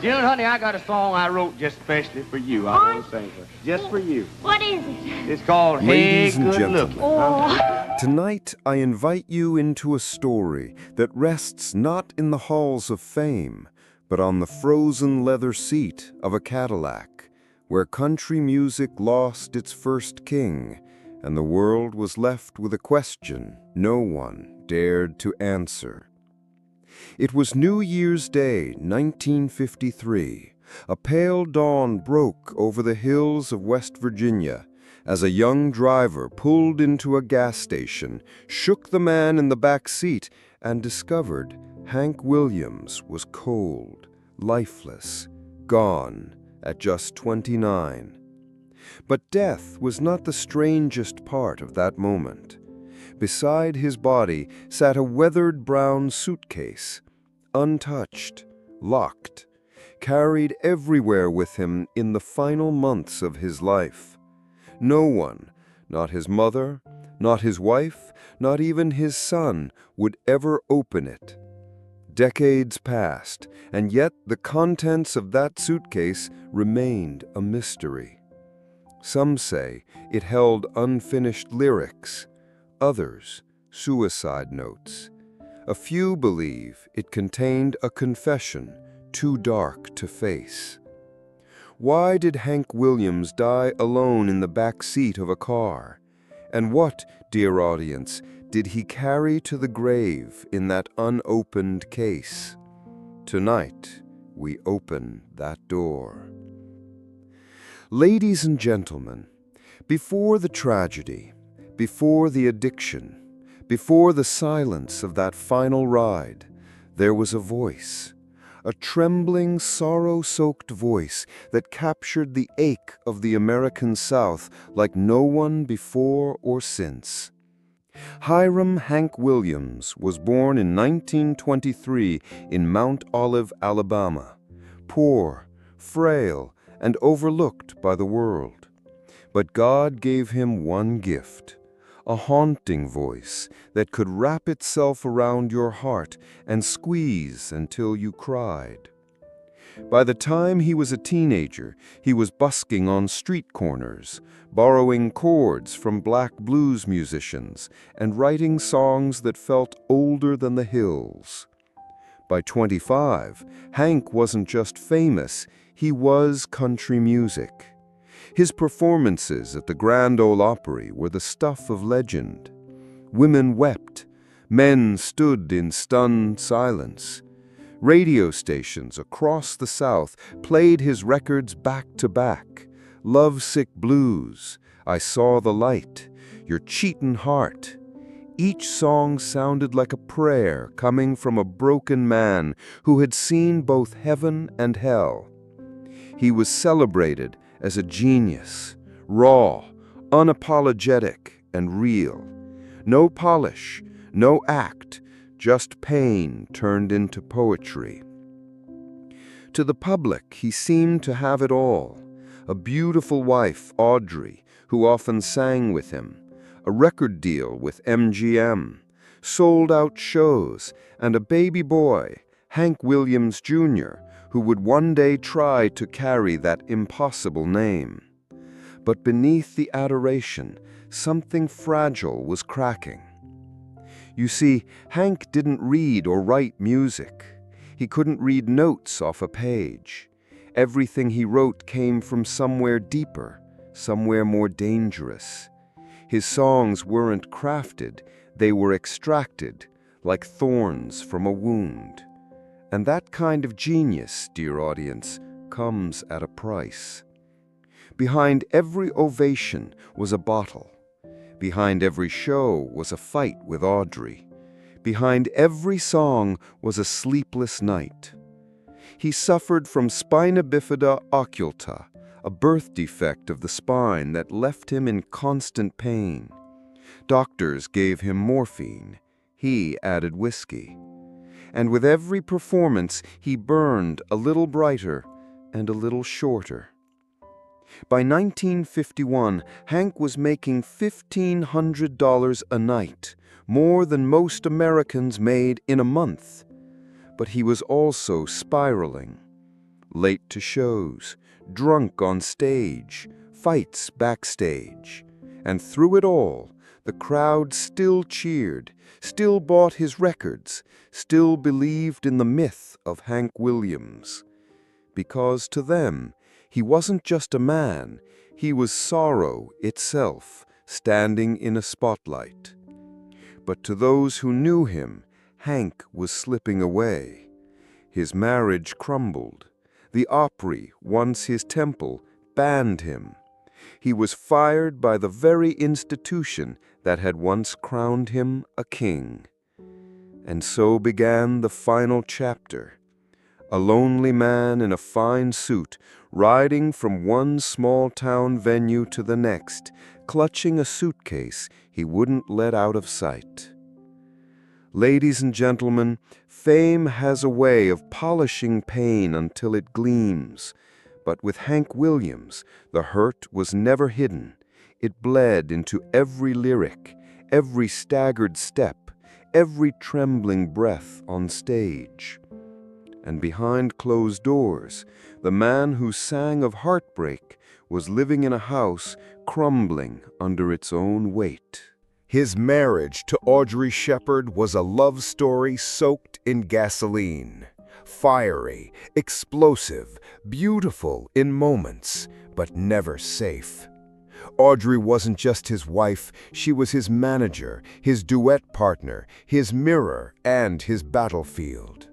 June, honey, I got a song I wrote just especially for you. I want to sing for just for you. What is it? It's called Ladies Hey and Good gentlemen. Looking. Oh, Tonight, I invite you into a story that rests not in the halls of fame, but on the frozen leather seat of a Cadillac, where country music lost its first king, and the world was left with a question no one dared to answer. It was New Year's Day, 1953. A pale dawn broke over the hills of West Virginia as a young driver pulled into a gas station, shook the man in the back seat, and discovered Hank Williams was cold, lifeless, gone at just 29. But death was not the strangest part of that moment. Beside his body sat a weathered brown suitcase, untouched, locked, carried everywhere with him in the final months of his life. No one, not his mother, not his wife, not even his son, would ever open it. Decades passed, and yet the contents of that suitcase remained a mystery. Some say it held unfinished lyrics, others suicide notes. A few believe it contained a confession too dark to face. Why did Hank Williams die alone in the back seat of a car? And what, dear audience, did he carry to the grave in that unopened case? Tonight, we open that door. Ladies and gentlemen, before the tragedy, before the addiction, before the silence of that final ride, there was a voice, a trembling, sorrow-soaked voice that captured the ache of the American South like no one before or since. Hiram Hank Williams was born in 1923 in Mount Olive, Alabama, poor, frail, and overlooked by the world. But God gave him one gift, a haunting voice that could wrap itself around your heart and squeeze until you cried. By the time he was a teenager, he was busking on street corners, borrowing chords from black blues musicians, and writing songs that felt older than the hills. By 25, Hank wasn't just famous, he was country music. His performances at the Grand Ole Opry were the stuff of legend. Women wept. Men stood in stunned silence. Radio stations across the South played his records back to back. Lovesick Blues, I Saw the Light, Your Cheatin' Heart. Each song sounded like a prayer coming from a broken man who had seen both heaven and hell. He was celebrated as a genius, raw, unapologetic, and real. No polish, no act, just pain turned into poetry. To the public, he seemed to have it all. A beautiful wife, Audrey, who often sang with him, a record deal with MGM, sold-out shows, and a baby boy, Hank Williams Jr., who would one day try to carry that impossible name. But beneath the adoration, something fragile was cracking. You see, Hank didn't read or write music. He couldn't read notes off a page. Everything he wrote came from somewhere deeper, somewhere more dangerous. His songs weren't crafted, they were extracted, like thorns from a wound. And that kind of genius, dear audience, comes at a price. Behind every ovation was a bottle. Behind every show was a fight with Audrey. Behind every song was a sleepless night. He suffered from spina bifida occulta, a birth defect of the spine that left him in constant pain. Doctors gave him morphine. He added whiskey. And with every performance, he burned a little brighter and a little shorter. By 1951, Hank was making $1,500 a night, more than most Americans made in a month. But he was also spiraling. late to shows, drunk on stage, fights backstage. And through it all, the crowd still cheered, still bought his records, still believed in the myth of Hank Williams. Because to them, he wasn't just a man, he was sorrow itself, standing in a spotlight. But to those who knew him, Hank was slipping away. His marriage crumbled. The Opry, once his temple, banned him. He was fired by the very institution that had once crowned him a king. And so began the final chapter. A lonely man in a fine suit, riding from one small-town venue to the next, clutching a suitcase he wouldn't let out of sight. Ladies and gentlemen, fame has a way of polishing pain until it gleams. But with Hank Williams, the hurt was never hidden. It bled into every lyric, every staggered step, every trembling breath on stage. And behind closed doors, the man who sang of heartbreak was living in a house crumbling under its own weight. His marriage to Audrey Shepherd was a love story soaked in gasoline. Fiery, explosive, beautiful in moments, but never safe. Audrey wasn't just his wife, she was his manager, his duet partner, his mirror, and his battlefield.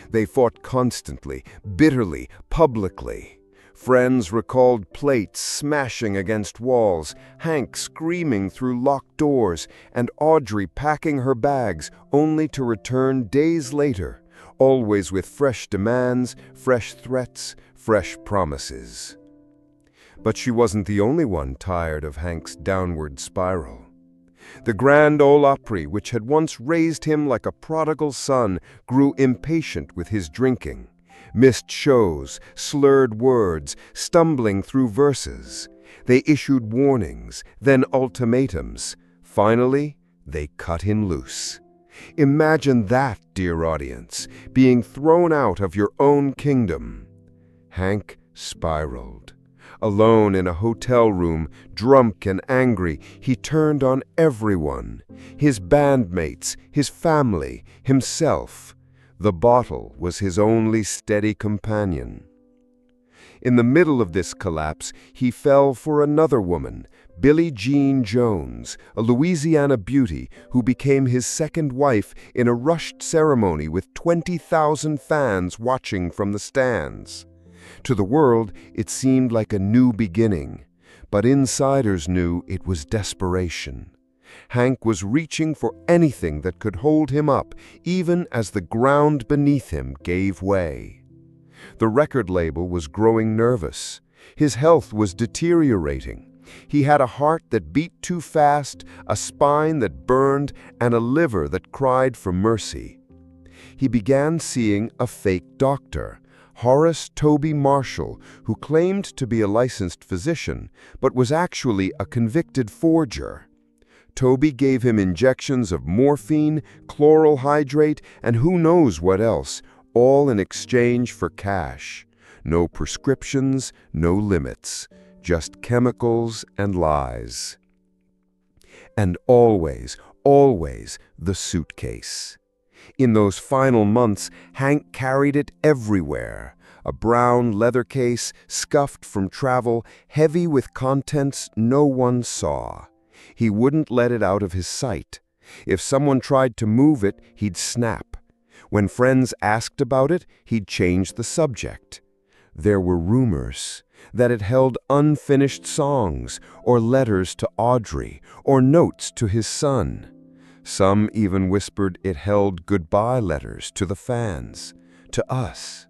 They fought constantly, bitterly, publicly. Friends recalled plates smashing against walls, Hank screaming through locked doors, and Audrey packing her bags only to return days later, always with fresh demands, fresh threats, fresh promises. But she wasn't the only one tired of Hank's downward spiral. The Grand Ole Opry, which had once raised him like a prodigal son, grew impatient with his drinking. Missed shows, slurred words, stumbling through verses. They issued warnings, then ultimatums. Finally, they cut him loose. Imagine that, dear audience, being thrown out of your own kingdom. Hank spiraled. Alone in a hotel room, drunk and angry, he turned on everyone. His bandmates, his family, himself. The bottle was his only steady companion. In the middle of this collapse, he fell for another woman, Billie Jean Jones, a Louisiana beauty who became his second wife in a rushed ceremony with 20,000 fans watching from the stands. To the world, it seemed like a new beginning, but insiders knew it was desperation. Hank was reaching for anything that could hold him up, even as the ground beneath him gave way. The record label was growing nervous. His health was deteriorating. He had a heart that beat too fast, a spine that burned, and a liver that cried for mercy. He began seeing a fake doctor, Horace Toby Marshall, who claimed to be a licensed physician, but was actually a convicted forger. Toby gave him injections of morphine, chloral hydrate, and who knows what else, all in exchange for cash. No prescriptions, no limits, just chemicals and lies. And always, always the suitcase. In those final months, Hank carried it everywhere. A brown leather case, scuffed from travel, heavy with contents no one saw. He wouldn't let it out of his sight. If someone tried to move it, he'd snap. When friends asked about it, he'd change the subject. There were rumors that it held unfinished songs, or letters to Audrey, or notes to his son. Some even whispered it held goodbye letters to the fans, to us.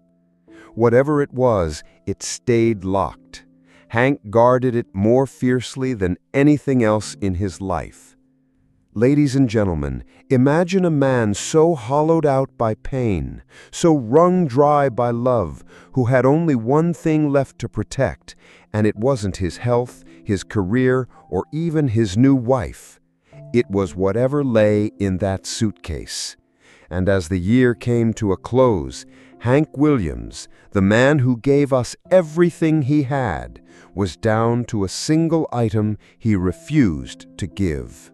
Whatever it was, it stayed locked. Hank guarded it more fiercely than anything else in his life. Ladies and gentlemen, imagine a man so hollowed out by pain, so wrung dry by love, who had only one thing left to protect, and it wasn't his health, his career, or even his new wife. It was whatever lay in that suitcase. And as the year came to a close, Hank Williams, the man who gave us everything he had, was down to a single item he refused to give.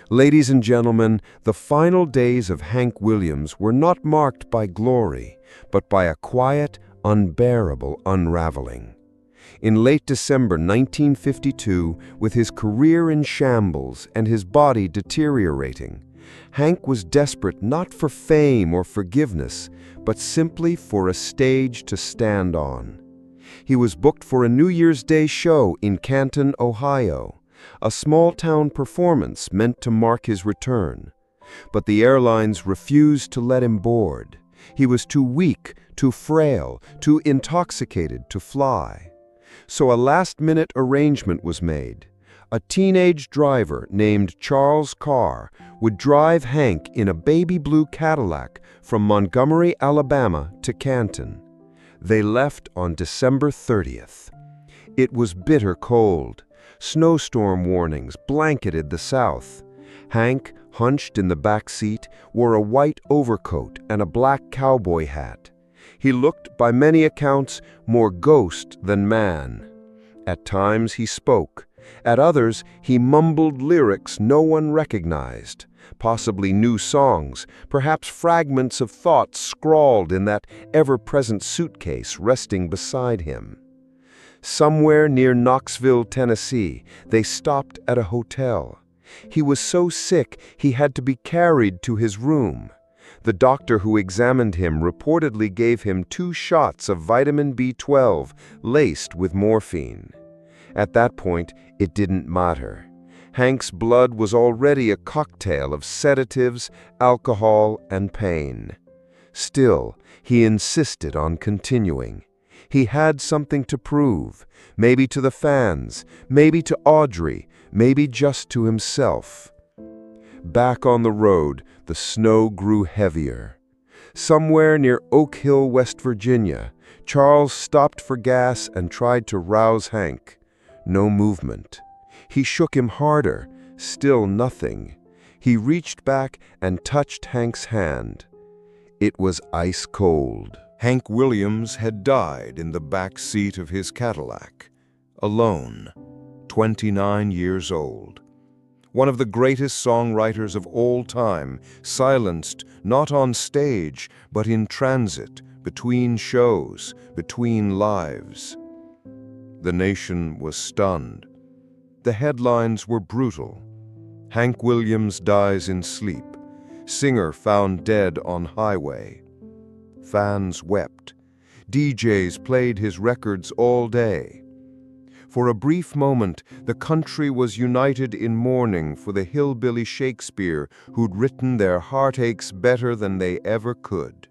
Ladies and gentlemen, the final days of Hank Williams were not marked by glory, but by a quiet, unbearable unraveling. In late December 1952, with his career in shambles and his body deteriorating, Hank was desperate not for fame or forgiveness, but simply for a stage to stand on. He was booked for a New Year's Day show in Canton, Ohio, a small-town performance meant to mark his return. But the airlines refused to let him board. He was too weak, too frail, too intoxicated to fly. So a last-minute arrangement was made. A teenage driver named Charles Carr would drive Hank in a baby blue Cadillac from Montgomery, Alabama to Canton. They left on December 30th. It was bitter cold. Snowstorm warnings blanketed the South. Hank, hunched in the back seat, wore a white overcoat and a black cowboy hat. He looked, by many accounts, more ghost than man. At times he spoke. At others, he mumbled lyrics no one recognized, possibly new songs, perhaps fragments of thoughts scrawled in that ever-present suitcase resting beside him. Somewhere near Knoxville, Tennessee, they stopped at a hotel. He was so sick he had to be carried to his room. The doctor who examined him reportedly gave him 2 shots of vitamin B12 laced with morphine. At that point, it didn't matter. Hank's blood was already a cocktail of sedatives, alcohol, and pain. Still, he insisted on continuing. He had something to prove, maybe to the fans, maybe to Audrey, maybe just to himself. Back on the road, the snow grew heavier. Somewhere near Oak Hill, West Virginia, Charles stopped for gas and tried to rouse Hank. No movement. He shook him harder, still nothing. He reached back and touched Hank's hand. It was ice cold. Hank Williams had died in the back seat of his Cadillac, alone, 29 years old. One of the greatest songwriters of all time, silenced not on stage, but in transit, between shows, between lives. The nation was stunned. The headlines were brutal. Hank Williams dies in sleep. Singer found dead on highway. Fans wept. DJs played his records all day. For a brief moment, the country was united in mourning for the hillbilly Shakespeare who'd written their heartaches better than they ever could.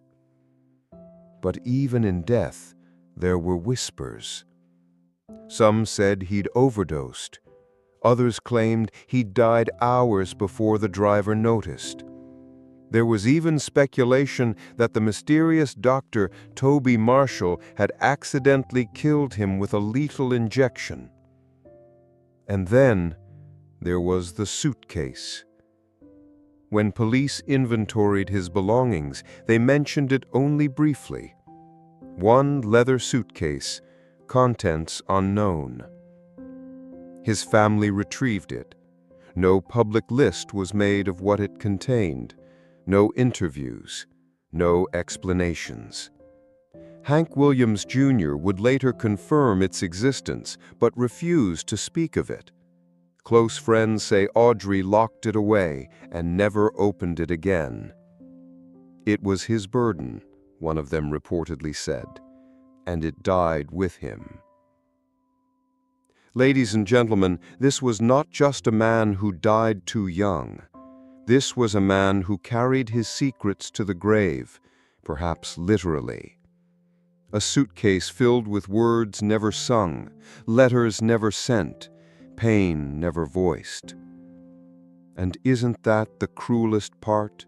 But even in death, there were whispers. Some said he'd overdosed. Others claimed he'd died hours before the driver noticed. There was even speculation that the mysterious Dr. Toby Marshall had accidentally killed him with a lethal injection. And then there was the suitcase. When police inventoried his belongings, they mentioned it only briefly. One leather suitcase, contents unknown. His family retrieved it. No public list was made of what it contained. No interviews, no explanations. Hank Williams Jr. would later confirm its existence, but refused to speak of it. Close friends say Audrey locked it away and never opened it again. It was his burden, one of them reportedly said, and it died with him. Ladies and gentlemen, this was not just a man who died too young. This was a man who carried his secrets to the grave, perhaps literally. A suitcase filled with words never sung, letters never sent, pain never voiced. And isn't that the cruelest part?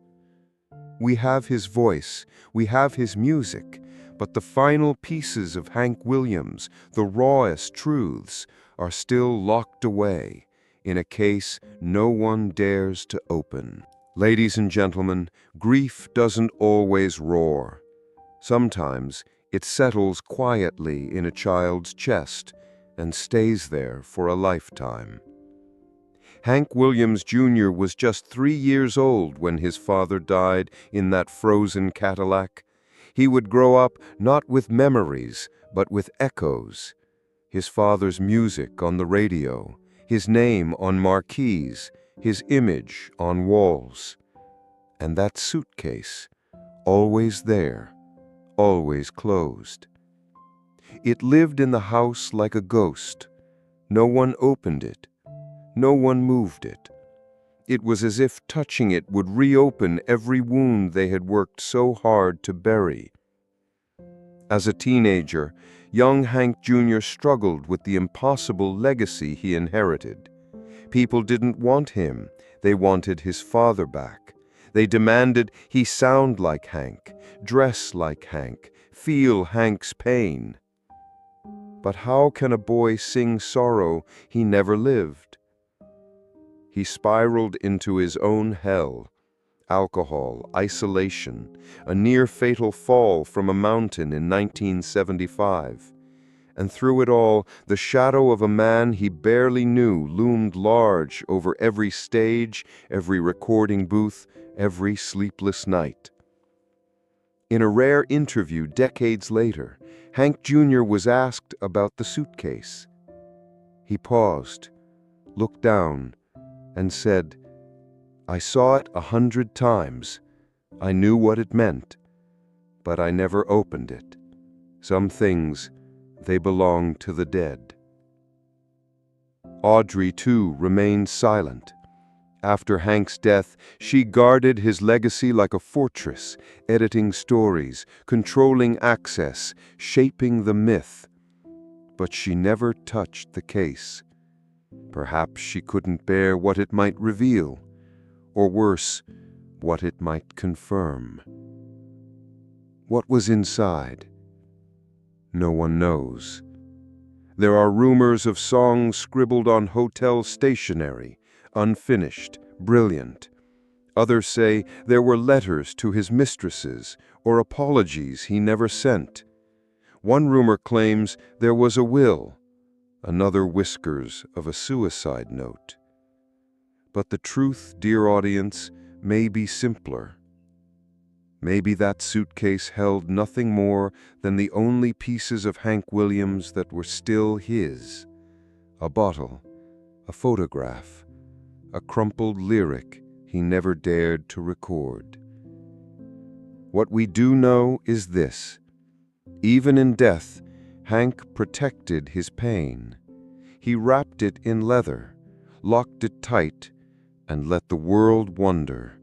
We have his voice, we have his music, but the final pieces of Hank Williams, the rawest truths, are still locked away in a case no one dares to open. Ladies and gentlemen, grief doesn't always roar. Sometimes it settles quietly in a child's chest and stays there for a lifetime. Hank Williams Jr. was just 3 years old when his father died in that frozen Cadillac. He would grow up not with memories, but with echoes. His father's music on the radio, his name on marquees, his image on walls. And that suitcase, always there, always closed. It lived in the house like a ghost. No one opened it. No one moved it. It was as if touching it would reopen every wound they had worked so hard to bury. As a teenager, young Hank Jr. struggled with the impossible legacy he inherited. People didn't want him. They wanted his father back. They demanded he sound like Hank, dress like Hank, feel Hank's pain. But how can a boy sing sorrow he never lived? He spiraled into his own hell. Alcohol, isolation, a near-fatal fall from a mountain in 1975. And through it all, the shadow of a man he barely knew loomed large over every stage, every recording booth, every sleepless night. In a rare interview decades later, Hank Jr. was asked about the suitcase. He paused, looked down, and said, "I saw it 100 times. I knew what it meant, but I never opened it. Some things, they belong to the dead." Audrey, too, remained silent. After Hank's death, she guarded his legacy like a fortress, editing stories, controlling access, shaping the myth. But she never touched the case. Perhaps she couldn't bear what it might reveal, or worse, what it might confirm. What was inside? No one knows. There are rumors of songs scribbled on hotel stationery, unfinished, brilliant. Others say there were letters to his mistresses or apologies he never sent. One rumor claims there was a will. Another whispers of a suicide note. But the truth, dear audience, may be simpler. Maybe that suitcase held nothing more than the only pieces of Hank Williams that were still his. A bottle, a photograph, a crumpled lyric he never dared to record. What we do know is this: even in death, Hank protected his pain. He wrapped it in leather, locked it tight, and let the world wonder.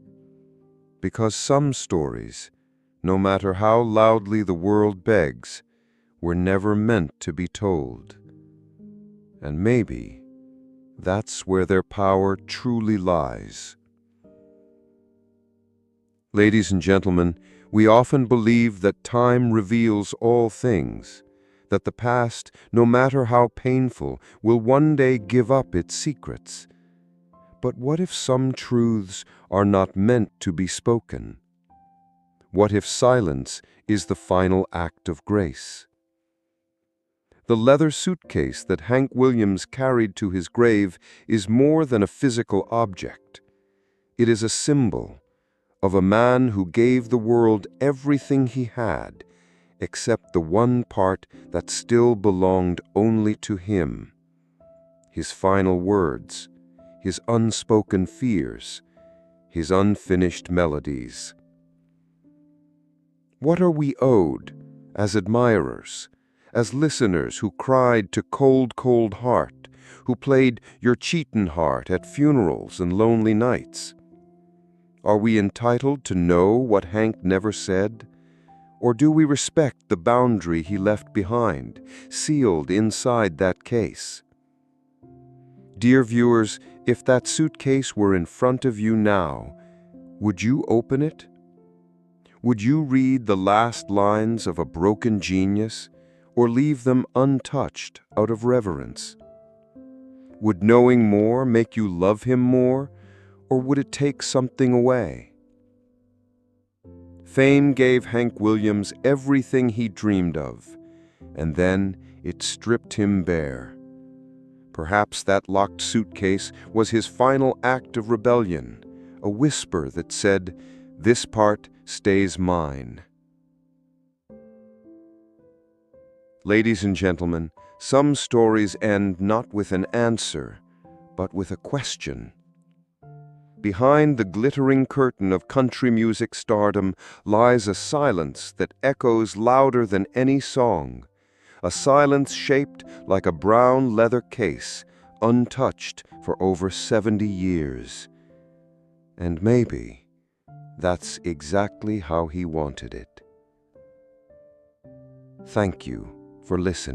Because some stories, no matter how loudly the world begs, were never meant to be told. And maybe that's where their power truly lies. Ladies and gentlemen, we often believe that time reveals all things, that the past, no matter how painful, will one day give up its secrets. But what if some truths are not meant to be spoken? What if silence is the final act of grace? The leather suitcase that Hank Williams carried to his grave is more than a physical object. It is a symbol of a man who gave the world everything he had, except the one part that still belonged only to him. His final words, his unspoken fears, his unfinished melodies. What are we owed as admirers, as listeners who cried to Cold, Cold Heart, who played Your Cheatin' Heart at funerals and lonely nights? Are we entitled to know what Hank never said? Or do we respect the boundary he left behind, sealed inside that case? Dear viewers, if that suitcase were in front of you now, would you open it? Would you read the last lines of a broken genius, or leave them untouched out of reverence? Would knowing more make you love him more, or would it take something away? Fame gave Hank Williams everything he dreamed of, and then it stripped him bare. Perhaps that locked suitcase was his final act of rebellion, a whisper that said, "This part stays mine." Ladies and gentlemen, some stories end not with an answer, but with a question. Behind the glittering curtain of country music stardom lies a silence that echoes louder than any song, a silence shaped like a brown leather case, untouched for over 70 years. And maybe that's exactly how he wanted it. Thank you for listening.